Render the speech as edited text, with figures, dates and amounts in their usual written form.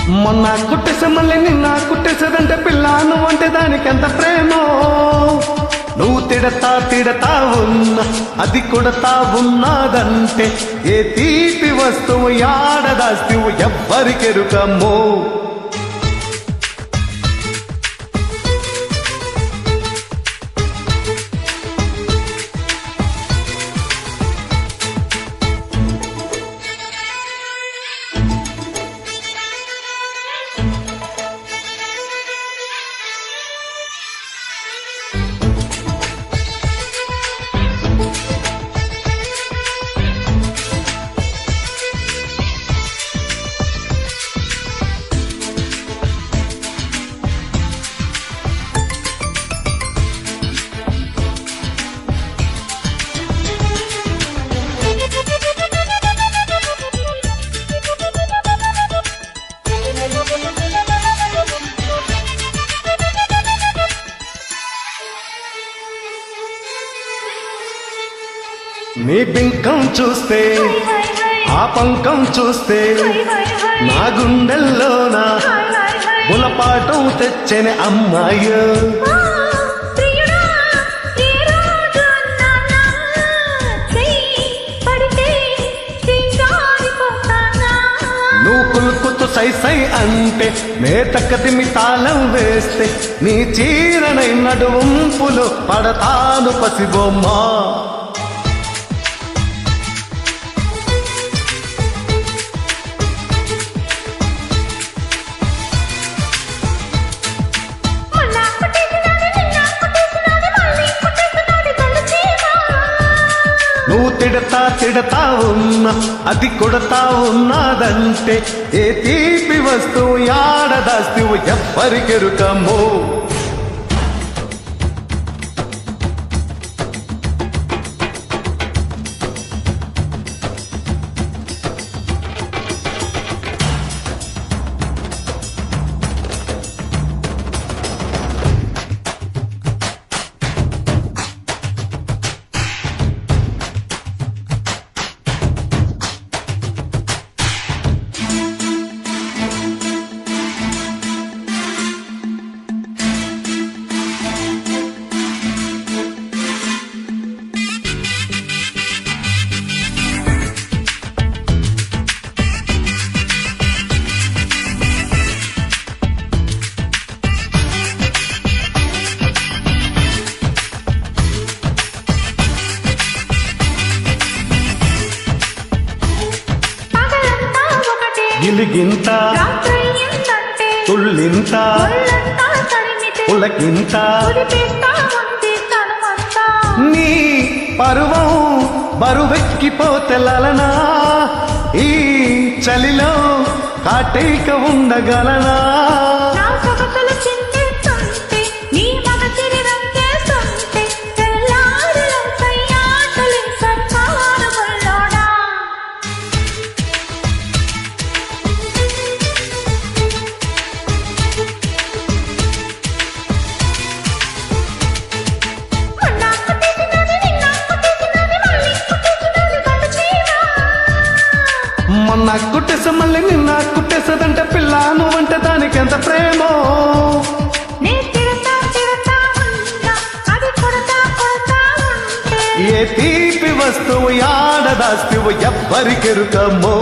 మొన్న కుట్టేసే మళ్ళీ నిన్న కుట్టేసేదంటే పిల్ల నువ్వంటే దానికెంత ప్రేమో. నువ్వు తిడతా ఉన్నా అది కొడతా ఉన్నదంటే ఏ తీపి వస్తువు యాడదాస్తువు ఎవ్వరికెరుకమ్మో. నీ బింకం చూస్తే ఆ పంకం చూస్తే నా గుండెల్లోన బులపాటం తెచ్చని అమ్మాయి. నువ్వు కులుకుతూ సై సై అంటే మేతకదిమి తాళం వేస్తే నీ చీరనై నడువంపులు పడతాను పసిబొమ్మా. నువ్వు తిడతా ఉన్నా అది కొడతా ఉన్నదంటే ఏ తీపి వస్తువు యాడదాస్తువు ఎవ్వరికెరుకమ్మో. గిలిగింత తుళ్ళింత పులకింత నీ పరువం బరువెక్కిపోతే లలనా ఈ చలిలో కాటేక ఉండగలనా. మొన్న కుట్టేసే మళ్ళీ నిన్న కుట్టేసేదంటే పిల్ల నువ్వంటే దానికెంత ప్రేమో. ఏ తీపి వస్తువు యాడదాస్తువు ఎవ్వరికెరుకమ్మో.